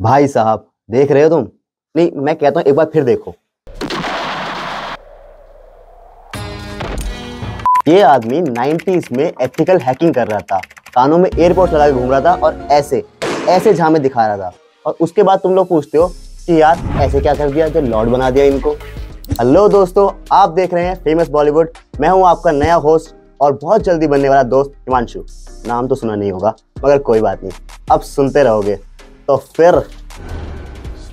भाई साहब देख रहे हो तुम? नहीं, मैं कहता हूँ एक बार फिर देखो। ये आदमी 90s में एथिकल हैकिंग कर रहा था, कानों में एयरपोर्ट्स लगा के घूम रहा था और ऐसे ऐसे झामे दिखा रहा था। और उसके बाद तुम लोग पूछते हो कि यार ऐसे क्या कर दिया जो लॉर्ड बना दिया इनको। हेलो दोस्तों, आप देख रहे हैं फेमस बॉलीवुड। मैं हूं आपका नया होस्ट और बहुत जल्दी बनने वाला दोस्त हिमांशु। नाम तो सुना नहीं होगा मगर कोई बात नहीं, अब सुनते रहोगे। तो फिर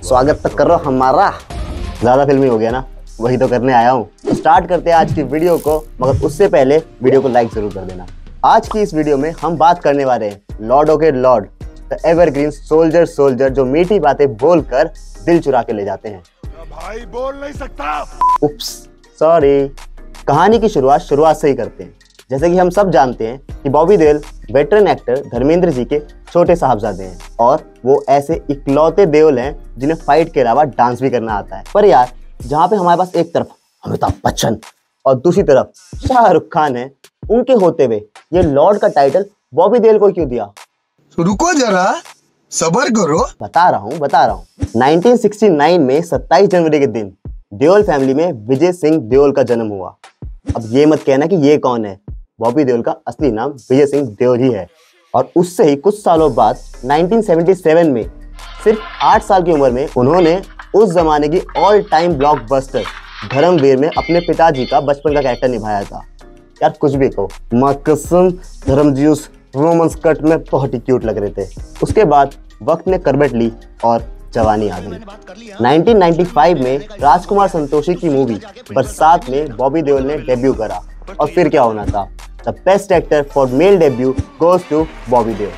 स्वागत तक करो हमारा। ज़्यादा फिल्मी हो गया ना, वही तो करने आया हूँ। तो स्टार्ट करते हैं आज की वीडियो को, मगर उससे पहले वीडियो को लाइक जरूर कर देना। आज की इस वीडियो में हम बात करने वाले हैं लॉर्डों के लॉर्ड, द एवरग्रीन सोल्जर जो मीठी बातें बोलकर दिल चुरा के ले जाते हैं। भाई बोल नहीं सकता। उप्स, सॉरी। कहानी की शुरुआत से ही करते हैं। जैसे कि हम सब जानते हैं कि बॉबी देओल वेटरन एक्टर धर्मेंद्र जी के छोटे साहबजादे हैं और वो ऐसे इकलौते देओल हैं जिन्हें फाइट के अलावा डांस भी करना आता है। पर यार, जहाँ पे हमारे पास एक तरफ अमिताभ बच्चन और दूसरी तरफ शाहरुख खान है, उनके होते हुए ये लॉर्ड का टाइटल बॉबी देओल को क्यों दिया? रुको जरा, सब्र करो। बता रहा हूँ 1969 में 27 जनवरी के दिन देओल फैमिली में विजय सिंह देओल का जन्म हुआ। अब ये मत कहना कि ये कौन है, बॉबी देओल का असली नाम विजय सिंह देओल ही है। और उससे ही कुछ सालों बाद 1977 में सिर्फ 8 साल की उम्र में उन्होंने उस जमाने की ऑल टाइम ब्लॉकबस्टर धर्मवीर में अपने पिताजी का बचपन का कैरेक्टर निभाया था। यार कुछ भी कहो, मां कसम धर्मजी उस रोमन स्कर्ट में बहुत ही क्यूट लग रहे थे। उसके बाद वक्त ने करवट ली और जवानी आ गई। 1995 में राजकुमार संतोषी की मूवी बरसात में बॉबी देओल ने डेब्यू करा और फिर क्या होना था, the best actor for male debut goes to Bobby Deol.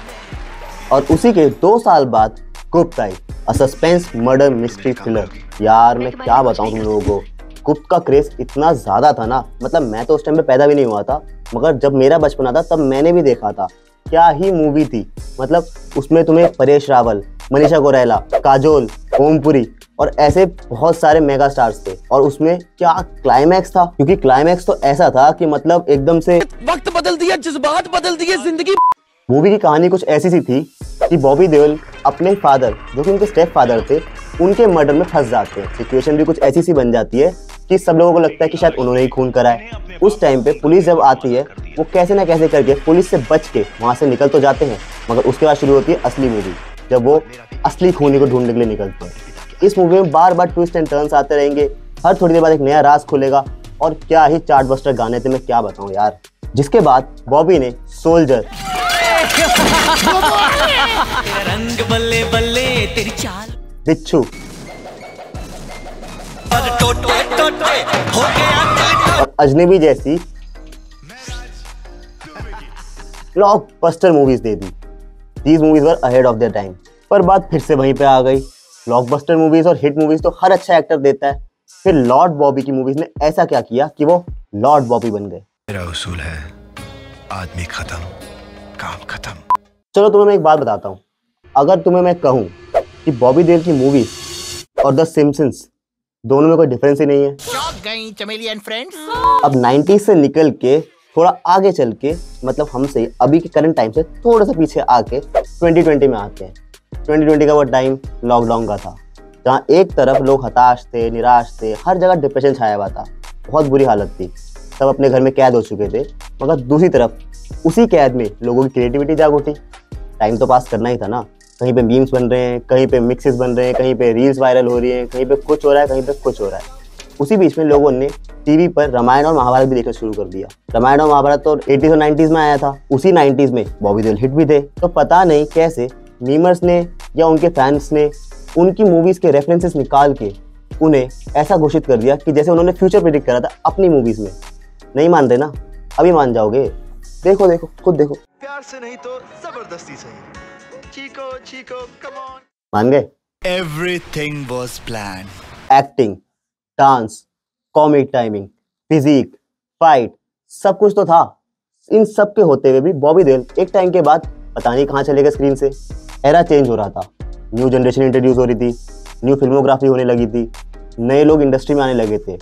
और उसी के 2 साल बाद गुप्त आई, a suspense murder mystery thriller. यार मैं क्या बताऊं तुम लोगों को, गुप्त का क्रेज इतना ज्यादा था ना, मतलब मैं तो उस टाइम पे पैदा भी नहीं हुआ था, मगर जब मेरा बचपन था तब मैंने भी देखा था। क्या ही मूवी थी, मतलब उसमें तुम्हें परेश रावल, मनीषा कोइराला, काजोल, ओमपुरी और ऐसे बहुत सारे मेगा स्टार्स थे। और उसमें क्या क्लाइमैक्स था, क्योंकि क्लाइमैक्स तो ऐसा था कि मतलब एकदम से वक्त बदल दिया, जज्बात बदल दिए, जिंदगी। मूवी की कहानी कुछ ऐसी सी थी कि बॉबी देओल अपने फादर, जो कि उनके स्टेप फादर थे, उनके मर्डर में फंस जाते हैं। सिचुएशन भी कुछ ऐसी सी बन जाती है कि सब लोगों को लगता है कि शायद उन्होंने ही खून करा है। उस टाइम पे पुलिस जब आती है, वो कैसे ना कैसे करके पुलिस से बच के वहां से निकल तो जाते हैं, मगर उसके बाद शुरू होती है असली मूवी, जब वो असली खूनी को ढूंढने के लिए निकलते हैं। इस मूवी में बार बार ट्विस्ट एंड टर्न्स आते रहेंगे, हर थोड़ी देर बाद एक नया राज खुलेगा और क्या ही चार्टबस्टर गाने थे, मैं क्या बताऊं यार। जिसके बाद बॉबी ने सोल्जर, रंग बल्ले बल्ले तेरी चाल, बिच्छू और अजनबी जैसी blockbuster movies they the. These movies were ahead of their time। पर बात फिर से वहीं पे आ गई। ब्लॉकबस्टर मूवीज और हिट मूवीज तो हर अच्छा एक्टर देता है, फिर लॉर्ड बॉबी की मूवीज ने ऐसा क्या किया कि वो लॉर्ड बॉबी बन गए। मेरा उसूल है, आदमी खत्म, काम खत्म। चलो तुम्हें मैं एक बात बताता हूँ, अगर तुम्हें मैं कहूँ कि बॉबी देओल की मूवीज और द सिम्पसन्स दोनों में कोई डिफरेंस ही नहीं है। चमेली एंड फ्रेंड्स। अब 90 से निकल के थोड़ा आगे चल के, मतलब हमसे अभी के करंट टाइम से थोड़ा सा पीछे आके 2020 में आते हैं। 2020 का वो टाइम लॉकडाउन का था, जहाँ एक तरफ लोग हताश थे, निराश थे, हर जगह डिप्रेशन छाया हुआ था, बहुत बुरी हालत थी, सब अपने घर में कैद हो चुके थे। मगर दूसरी तरफ उसी कैद में लोगों की क्रिएटिविटी जाग उठी। टाइम तो पास करना ही था ना, कहीं पे मीम्स बन रहे हैं, कहीं पे मिक्सेस बन रहे हैं, कहीं पे रील्स वायरल हो रही हैं, कहीं पे कुछ हो रहा है, कहीं पे कुछ हो रहा है। उसी बीच में लोगों ने टीवी पर रामायण और महाभारत भी देखना शुरू कर दिया। रामायण और महाभारत तो 80s और 90s में आया था, उसी 90s में बॉबी देओल हिट भी थे। तो पता नहीं कैसे मीमर्स ने या उनके फैंस ने उनकी मूवीज के रेफरेंसेस निकाल के उन्हें ऐसा घोषित कर दिया कि जैसे उन्होंने फ्यूचर प्रेडिक्ट करा था अपनी मूवीज में। नहीं मान रहे ना, अभी मान जाओगे। देखो देखो, खुद देखो। प्यार से नहीं तो जबरदस्ती सही। Chico Chico come on. मान गए? Everything was planned। Acting, dance, comic timing, physique, fight, सब कुछ तो था। इन सब के होते हुए भी बॉबी देओल एक टाइम के बाद पता नहीं कहाँ चले गए स्क्रीन से। एरा चेंज हो रहा था, न्यू जनरेशन इंट्रोड्यूस हो रही थी, न्यू फिल्मोग्राफी होने लगी थी, नए लोग इंडस्ट्री में आने लगे थे।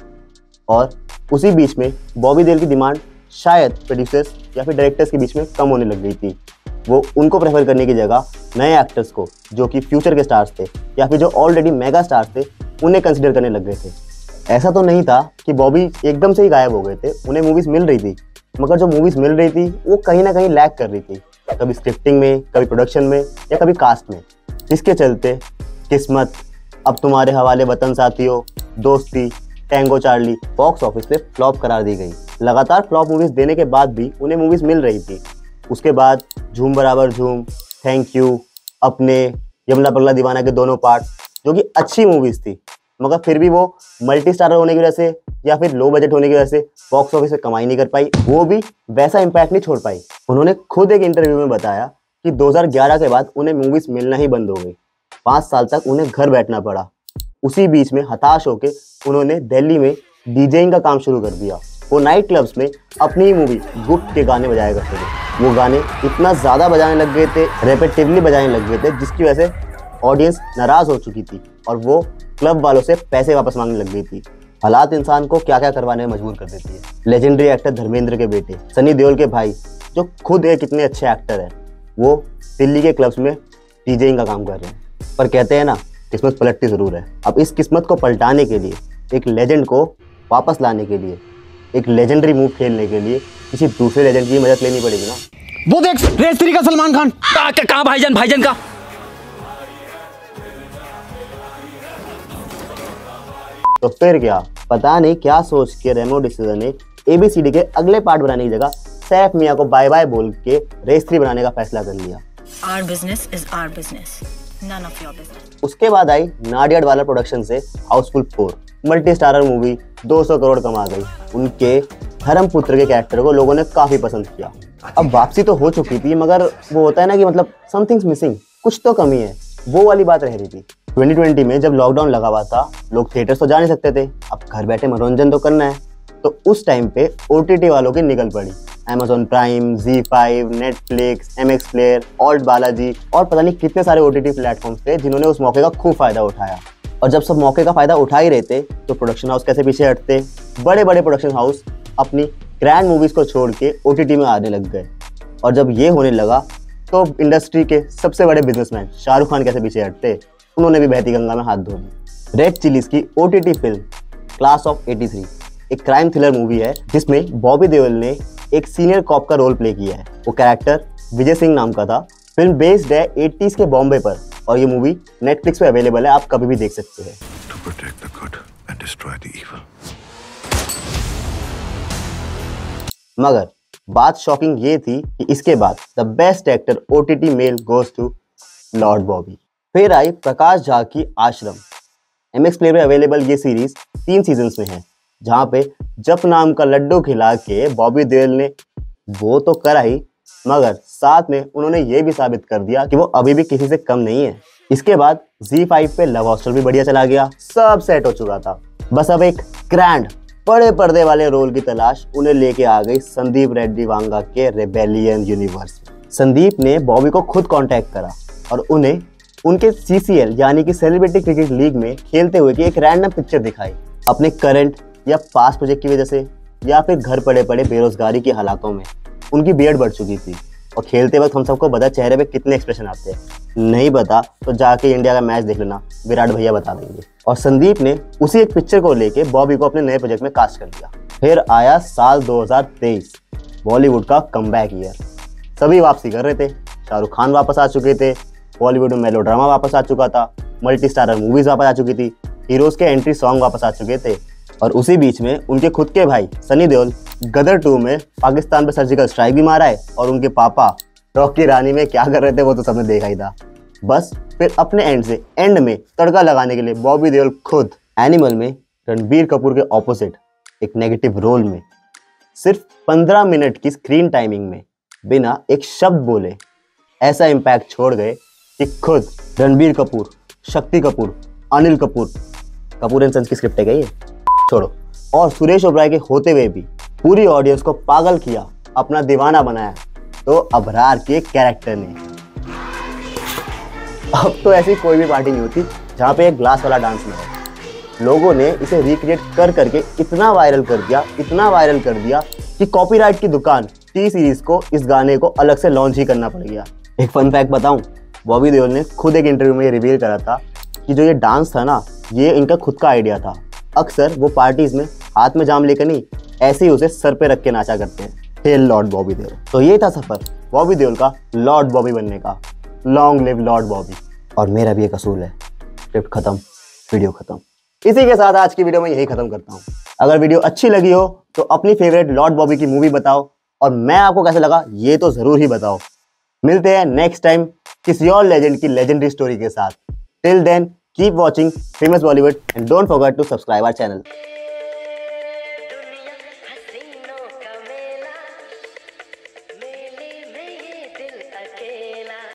और उसी बीच में बॉबी देओल की डिमांड शायद प्रोड्यूसर्स या फिर डायरेक्टर्स के बीच में कम होने लग गई थी। वो उनको प्रेफर करने की जगह नए एक्टर्स को, जो कि फ्यूचर के स्टार्स थे या फिर जो ऑलरेडी मेगा स्टार्स थे, उन्हें कंसिडर करने लग गए थे। ऐसा तो नहीं था कि बॉबी एकदम से ही गायब हो गए थे, उन्हें मूवीज़ मिल रही थी, मगर जो मूवीज़ मिल रही थी वो कहीं ना कहीं लैग कर रही थी, कभी स्क्रिप्टिंग में, कभी प्रोडक्शन में या कभी कास्ट में। जिसके चलते किस्मत, अब तुम्हारे हवाले, वतन साथियों, दोस्ती, टैंगो चार्ली बॉक्स ऑफिस पे फ्लॉप करार दी गई। लगातार फ्लॉप मूवीज़ देने के बाद भी उन्हें मूवीज़ मिल रही थी। उसके बाद झूम बराबर झूम, थैंक यू, अपने, यमला पगला दीवाना के दोनों पार्ट, जो कि अच्छी मूवीज़ थी, मगर फिर भी वो मल्टी स्टारर होने की वजह से या फिर लो बजट होने की वजह से बॉक्स ऑफिस पे कमाई नहीं कर पाई, वो भी वैसा इम्पैक्ट नहीं छोड़ पाई। उन्होंने खुद एक इंटरव्यू में बताया कि 2011 के बाद उन्हें मूवीज़ मिलना ही बंद हो गई। 5 साल तक उन्हें घर बैठना पड़ा। उसी बीच में हताश होकर उन्होंने दिल्ली में डीजेइंग का काम शुरू कर दिया। वो नाइट क्लब्स में अपनी ही मूवी गुट के गाने बजाया करते थे। वो गाने इतना ज़्यादा बजाने लग गए थे, रेपिटेटिवली बजाने लग गए थे, जिसकी वजह से ऑडियंस नाराज़ हो चुकी थी और वो क्लब वालों से पैसे वापस मांगने लग गई थी। हालात इंसान को क्या क्या करवाने में मजबूर कर देती है। लेजेंडरी एक्टर धर्मेंद्र के बेटे सनी देओल के भाई, जो खुद एक कितने अच्छे एक्टर हैं, वो दिल्ली के क्लब्स में डीजेइंग का काम कर रहे हैं। पर कहते हैं ना, किस्मत पलटती ज़रूर है। अब इस किस्मत को पलटाने के लिए, एक लेजेंड को वापस लाने के लिए, एक लेजेंडरी मूव खेलने के लिए किसी दूसरे लेजेंड की मदद लेनी पड़ेगी ना। वो देख रेड 3 का सलमान खान। कहाँ भाईजान का? तो फिर क्या, पता नहीं क्या सोच के रेमो डिसूजा ने ABCD के अगले पार्ट बनाने की जगह सैफ मियां को बाय बाय बोल के रेस 3 बनाने का फैसला कर लिया। Our business is our business, none of your business. उसके बाद आई नाडियाड वाला प्रोडक्शन से Housefull 4, multi starrer movie 200 crore कमा गई। उनके धर्मपुत्र के कैरेक्टर को लोगों ने काफी पसंद किया। अब वापसी तो हो चुकी थी, मगर वो होता है ना कि मतलब समथिंग्स मिसिंग, कुछ तो कमी है, वो वाली बात रह रही थी। 2020 में जब लॉकडाउन लगा हुआ था, लोग थिएटर्स तो जा नहीं सकते थे, अब घर बैठे मनोरंजन तो करना है, तो उस टाइम पे OTT वालों की निकल पड़ी। Amazon prime, ZEE5, Netflix, MX player, alt Balaji और पता नहीं कितने सारे OTT प्लेटफॉर्म्स थे जिन्होंने उस मौके का खूब फायदा उठाया। और जब सब मौके का फायदा उठा ही रहे थे, तो प्रोडक्शन हाउस कैसे पीछे हटते। बड़े बड़े प्रोडक्शन हाउस अपनी ग्रैंड मूवीज को छोड़ के OTT में आने लग गए। और जब ये होने लगा, तो इंडस्ट्री के सबसे बड़े बिजनेसमैन शाहरुख खान कैसे पीछे हटते, उन्होंने भी बहती गंगा में हाथ धो दिए। रेड चिलीज की OTT फिल्म क्लास ऑफ 83 एक क्राइम थ्रिलर मूवी है, जिसमें बॉबी देओल ने एक सीनियर कॉप का रोल प्ले किया है। वो कैरेक्टर विजय सिंह नाम का था। फिल्म बेस्ड है 80s के बॉम्बे पर और ये मूवी नेटफ्लिक्स पे अवेलेबल है, आप कभी भी देख सकते हैं। To protect the good and destroy the evil. मगर बात शॉकिंग ये थी कि इसके बाद the best actor OTT male goes to lord Bobby. फिर आई प्रकाश झा की आश्रम। MX प्ले पे अवेलेबल ये सीरीज 3 सीजन्स में है, जहाँ पे जप नाम का लड्डू खिला के बॉबी देओल ने वो तो करा ही, मगर साथ में उन्होंने ये भी साबित कर दिया कि वो अभी भी किसी से कम नहीं है। इसके बाद ZEE5 पे लव हॉस्टल भी बढ़िया चला गया, सब सेट हो चुका था। बस अब एक ग्रैंड बड़े पर्दे वाले रोल की तलाश उन्हें लेके आ गई संदीप रेड्डी वांगा के रेबेलियन यूनिवर्स में। संदीप ने बॉबी को खुद कांटेक्ट करा और उन्हें उनके CCL यानी कि सेलिब्रिटी क्रिकेट लीग में खेलते हुए की एक रैंडम पिक्चर दिखाई। अपने करंट या पास्ट प्रोजेक्ट की वजह से या फिर घर पड़े पड़े बेरोजगारी के हालातों में उनकी बियर्ड बढ़ चुकी थी और खेलते वक्त हम सबको पता चेहरे पे कितने एक्सप्रेशन आते हैं। नहीं पता तो जाके इंडिया का मैच देख लेना, विराट भैया बता देंगे। और संदीप ने उसी एक पिक्चर को लेके बॉबी को अपने नए प्रोजेक्ट में कास्ट कर लिया। फिर आया साल 2023, बॉलीवुड का कमबैक ईयर। सभी वापसी कर रहे थे। शाहरुख खान वापस आ चुके थे, बॉलीवुड में मेलोड्रामा वापस आ चुका था, मल्टी स्टारर मूवीज वापस आ चुकी थी, हीरोज के एंट्री सॉन्ग वापस आ चुके थे। और उसी बीच में उनके खुद के भाई सनी देओल गदर 2 में पाकिस्तान पे सर्जिकल स्ट्राइक भी मारा है और उनके पापा रॉकी रानी में क्या कर रहे थे वो तो सबने देखा ही था। बस फिर अपने एंड से एंड में तड़का लगाने के लिए बॉबी देओल खुद एनिमल में रणबीर कपूर के ऑपोजिट एक नेगेटिव रोल में सिर्फ 15 मिनट की स्क्रीन टाइमिंग में बिना एक शब्द बोले ऐसा इम्पैक्ट छोड़ गए कि खुद रणबीर कपूर, शक्ति कपूर, अनिल कपूर, कपूर एंड सन्स की स्क्रिप्ट है क्या ये, छोड़ो, और सुरेश ओबराय के होते हुए भी पूरी ऑडियंस को पागल किया, अपना दीवाना बनाया तो अबरार के कैरेक्टर ने। अब तो ऐसी कोई भी पार्टी नहीं होती जहाँ पे एक ग्लास वाला डांस ना हो। लोगों ने इसे रिक्रिएट कर करके इतना वायरल कर दिया कि कॉपीराइट की दुकान टी सीरीज को इस गाने को अलग से लॉन्च ही करना पड़ गया। एक फन फैक्ट बताऊं, बॉबी देओल ने खुद एक इंटरव्यू में ये रिवील करा था कि जो ये डांस था ना, ये इनका खुद का आइडिया था। अक्सर वो पार्टीज में हाथ में जाम लेकर नहीं, ऐसे ही उसे सर पे रख के नाचा करते हैं। हे लॉर्ड बॉबी देओल। तो ये था सफर बॉबी देओल का लॉर्ड बॉबी बनने का। Long live Lord Bobby. और मेरा भी एक असूल है, स्क्रिप्ट खत्म, वीडियो खत्म। इसी के साथ आज की वीडियो में यही खत्म करता हूँ। अगर वीडियो अच्छी लगी हो तो अपनी फेवरेट लॉर्ड बॉबी की मूवी बताओ, और मैं आपको कैसे लगा ये तो जरूर ही बताओ। मिलते हैं नेक्स्ट टाइम किसी और लेजेंड की लेजेंडरी स्टोरी के साथ। Till then keep watching famous Bollywood and don't forget to subscribe our channel.